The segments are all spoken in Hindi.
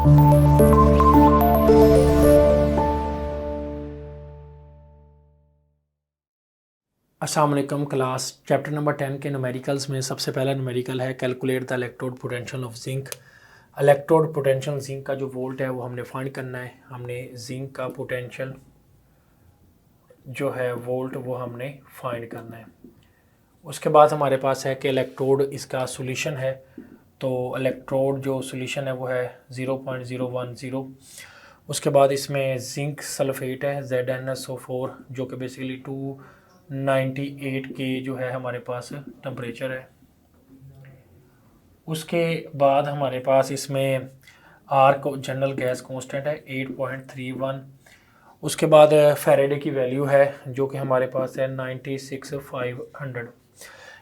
अस्सलाम वालेकुम क्लास चैप्टर नंबर 10 के न्यूमेरिकल्स में सबसे पहला न्यूमेरिकल है calculate the electrode potential of zinc. Electrode potential zinc का जो वोल्ट है वो हमने फाइंड करना है। हमने जिंक का पोटेंशियल जो है वोल्ट वो हमने फाइंड करना है। उसके बाद हमारे पास है कि इलेक्ट्रोड इसका सॉल्यूशन है। तो इलेक्ट्रोड जो सॉल्यूशन है वो है 0.010। उसके बाद इसमें जिंक सल्फेट है ZnSO4 जो कि बेसिकली 298 के जो है हमारे पास टेम्परेचर है। उसके बाद हमारे पास इसमें आर को जनरल गैस कांस्टेंट है 8.31। उसके बाद फैराडे की वैल्यू है जो कि हमारे पास है 96,500।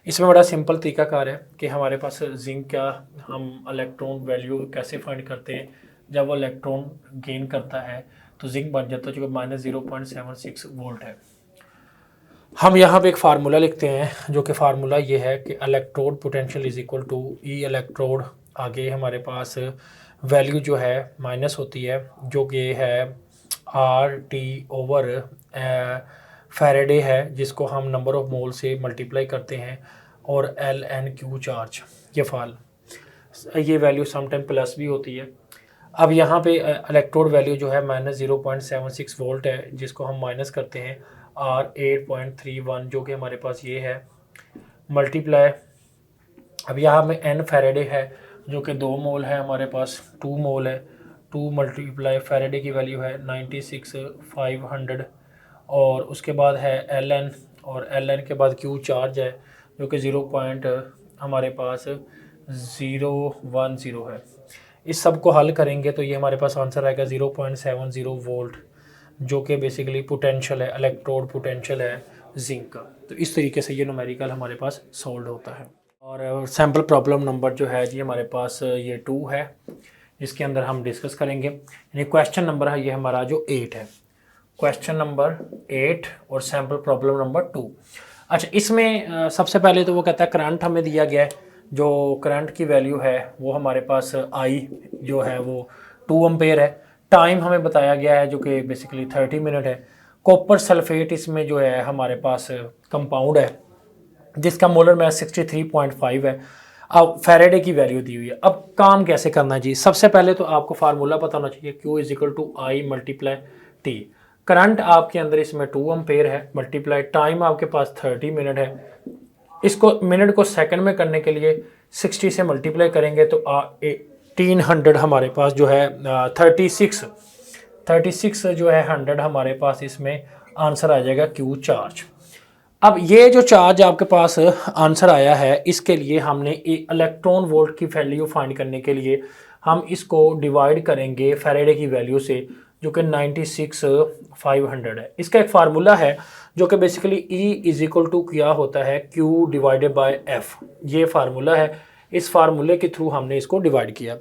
इसमें बड़ा सिंपल तरीकाकार है कि हमारे पास जिंक का हम इलेक्ट्रॉन वैल्यू कैसे फाइंड करते हैं। जब वो इलेक्ट्रॉन गेन करता है तो जिंक बन जाता है जो कि -0.76 वोल्ट है। हम यहाँ पे एक फार्मूला लिखते हैं जो कि फार्मूला ये है कि electrode potential is equal to E electrode, आगे हमारे पास वैल्यू जो है माइनस होती है जो कि है आर टी ओवर फैराडे है जिसको हम नंबर ऑफ मोल से मल्टीप्लाई करते हैं और एल एन क्यू चार्ज ये वैल्यू समटाइम प्लस भी होती है। अब यहाँ पे इलेक्ट्रोड वैल्यू जो है -0.76 वोल्ट है जिसको हम माइनस करते हैं R 8.31 जो कि हमारे पास ये है मल्टीप्लाई। अब यहाँ में n फैराडे है जो कि 2 मोल है, हमारे पास 2 मोल है। 2 मल्टीप्लाई फैराडे की वैल्यू है 96,500 और उसके बाद है ln और ln के बाद Q चार्ज है जो कि 0. हमारे पास 010 है। इस सब को हल करेंगे तो ये हमारे पास आंसर आएगा 0.70 वोल्ट जो कि बेसिकली पोटेंशियल है, इलेक्ट्रोड पोटेंशियल है जिंक का। तो इस तरीके से ये न्यूमेरिकल हमारे पास सॉल्व होता है। और सैम्पल प्रॉब्लम नंबर जो है जी हमारे पास ये 2 है, इसके अंदर हम डिस्कस करेंगे। यानी क्वेश्चन नंबर है ये हमारा जो 8 है, क्वेश्चन नंबर 8 और सैम्पल प्रॉब्लम नंबर 2। अच्छा, इसमें सबसे पहले तो वो कहता है करंट हमें दिया गया है, जो करंट की वैल्यू है वो हमारे पास आई जो है वो 2 एम्पेयर है। टाइम हमें बताया गया है जो कि बेसिकली 30 मिनट है। कॉपर सल्फेट इसमें जो है हमारे पास कंपाउंड है जिसका मोलर मास 63.5 है। अब फैराडे की वैल्यू दी हुई है। अब काम कैसे करना है जी, सबसे पहले तो आपको फार्मूला पता होना चाहिए Q = I × T। करंट आपके अंदर इसमें 2 एम्पेयर है मल्टीप्लाई टाइम आपके पास 30 मिनट है। इसको मिनट को सेकंड में करने के लिए 60 से मल्टीप्लाई करेंगे तो 300 हमारे पास जो है 36 जो है 100 हमारे पास इसमें आंसर आ जाएगा Q चार्ज। अब ये जो चार्ज आपके पास आंसर आया है इसके लिए हमने इलेक्ट्रॉन वोल्ट की वैल्यू फाइंड करने के लिए हम इसको डिवाइड करेंगे फैराडे की वैल्यू से जो कि 96,500 है। इसका एक फार्मूला है जो कि बेसिकली E क्या होता है Q/F, ये फार्मूला है। इस फार्मूले के थ्रू हमने इसको डिवाइड किया।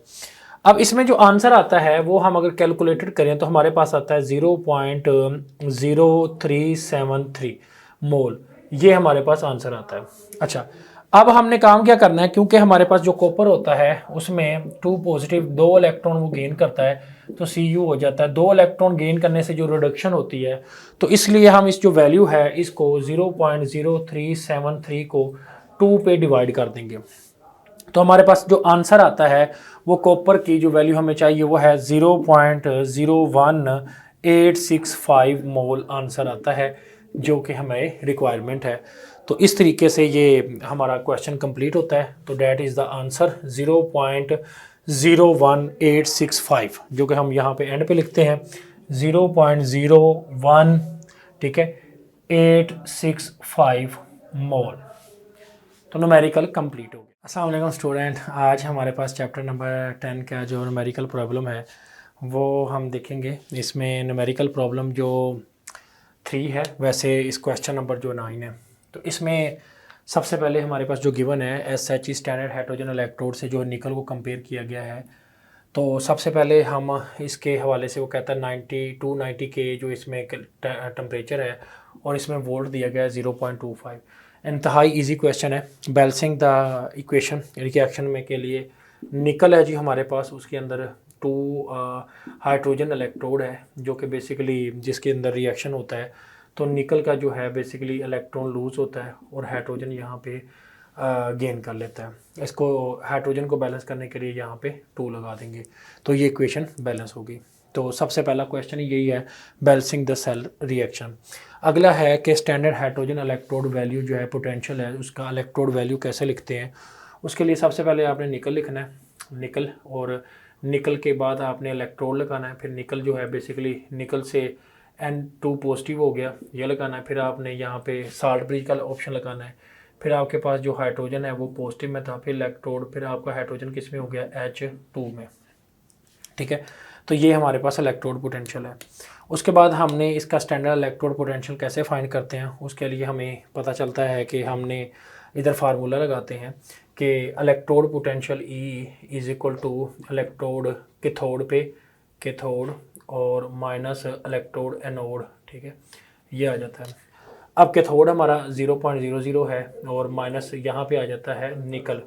अब इसमें जो आंसर आता है वो हम अगर कैलकुलेटेड करें तो हमारे पास आता है 0.0373 मोल, ये हमारे पास आंसर आता है। अच्छा, अब हमने काम क्या करना है, क्योंकि हमारे पास जो कॉपर होता है उसमें 2 पॉजिटिव 2 इलेक्ट्रॉन वो गेन करता है तो Cu हो जाता है। 2 इलेक्ट्रॉन गेन करने से जो रिडक्शन होती है तो इसलिए हम इस जो वैल्यू है इसको 0.0373 को 2 पे डिवाइड कर देंगे। तो हमारे पास जो आंसर आता है वो कॉपर की जो वैल्यू हमें चाहिए वो है 0.01865 मोल आंसर आता है जो कि हमें रिक्वायरमेंट है। तो इस तरीके से ये हमारा क्वेश्चन कंप्लीट होता है। तो डैट इज़ द आंसर 0.01865 जो कि हम यहाँ पे एंड पे लिखते हैं 0.01, ठीक है, 865 मोल। तो न्यूमेरिकल कंप्लीट हो गया। अस्सलाम वालेकुम स्टूडेंट, आज हमारे पास चैप्टर नंबर 10 का जो न्यूमेरिकल प्रॉब्लम है वो हम देखेंगे। इसमें न्यूमेरिकल प्रॉब्लम जो 3 है, वैसे इस क्वेश्चन नंबर जो 9 है। तो इसमें सबसे पहले हमारे पास जो गिवन है SHE स्टैंडर्ड हाइड्रोजन इलेक्ट्रोड से जो निकल को कंपेयर किया गया है। तो सबसे पहले हम इसके हवाले से वो कहता है 290 के जो इसमें टेम्परेचर है और इसमें वोल्ट दिया गया है 0.25। इंतहाई इजी क्वेश्चन है। बैलेंसिंग द इक्वेशन रिएक्शन में के लिए निकल है जी हमारे पास, उसके अंदर टू हाइड्रोजन इलेक्ट्रोड है जो कि बेसिकली जिसके अंदर रिएक्शन होता है, तो निकल का जो है बेसिकली इलेक्ट्रॉन लूज होता है और हाइड्रोजन यहाँ पे गेन कर लेता है। इसको हाइड्रोजन को बैलेंस करने के लिए यहाँ पे 2 लगा देंगे तो ये इक्वेशन बैलेंस होगी। तो सबसे पहला क्वेश्चन यही है, बैलेंसिंग द सेल रिएक्शन। अगला है कि स्टैंडर्ड हाइड्रोजन इलेक्ट्रोड वैल्यू जो है पोटेंशियल है उसका इलेक्ट्रोड वैल्यू कैसे लिखते हैं। उसके लिए सबसे पहले आपने निकल लिखना है, निकल, और निकल के बाद आपने इलेक्ट्रोड लगाना है। फिर निकल जो है बेसिकली निकल से N2 पॉजिटिव हो गया, ये लगाना है। फिर आपने यहाँ पे साल्ट ब्रिज का ऑप्शन लगाना है। फिर आपके पास जो हाइड्रोजन है वो पॉजिटिव में था, फिर इलेक्ट्रोड, फिर आपका हाइड्रोजन किस में हो गया, H2 में। ठीक है, तो ये हमारे पास इलेक्ट्रोड पोटेंशियल है। उसके बाद हमने इसका स्टैंडर्ड इलेक्ट्रोड पोटेंशियल कैसे फाइंड करते हैं, उसके लिए हमें पता चलता है कि हमने इधर फार्मूला लगाते हैं कि electrode potential E is equal to electrode cathode पे कैथोड और माइनस इलेक्ट्रोड एनोड। ठीक है, ये आ जाता है। अब कैथोड हमारा 0.00 है और माइनस यहाँ पे आ जाता है निकल,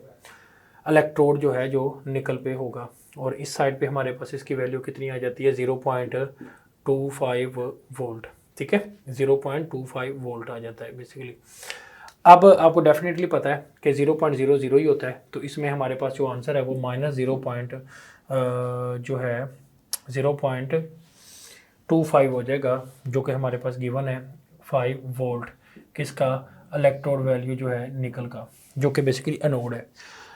इलेक्ट्रोड जो है जो निकल पे होगा, और इस साइड पे हमारे पास इसकी वैल्यू कितनी आ जाती है, 0.25 वोल्ट। ठीक है, 0.25 वोल्ट आ जाता है बेसिकली। अब आपको डेफिनेटली पता है कि 0.00 ही होता है, तो इसमें हमारे पास जो आंसर है वो जो है 0.25 हो जाएगा, जो कि हमारे पास गिवन है 5 वोल्ट किसका, इलेक्ट्रोड वैल्यू जो है निकल का, जो कि बेसिकली एनोड है।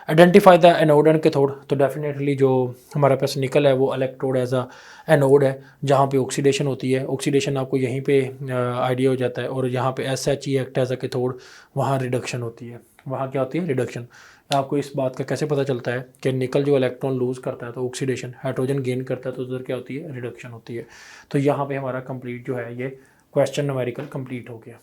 Identify the anode and cathode, तो डेफिनेटली जो हमारे पास निकल है वो इलेक्ट्रोड एज अ एनोड है जहाँ पे ऑक्सीडेशन होती है। ऑक्सीडेशन आपको यहीं पे आइडिया हो जाता है, और यहाँ पे SHE act as a cathode, वहाँ रिडक्शन होती है। वहाँ क्या होती है, रिडक्शन। आपको इस बात का कैसे पता चलता है कि निकल जो इलेक्ट्रॉन लूज़ करता है तो ऑक्सीडेशन, हाइड्रोजन गेन करता है तो उधर क्या होती है, रिडक्शन होती है। तो यहाँ पर हमारा कंप्लीट जो है ये क्वेश्चन न्यूमेरिकल कंप्लीट हो गया।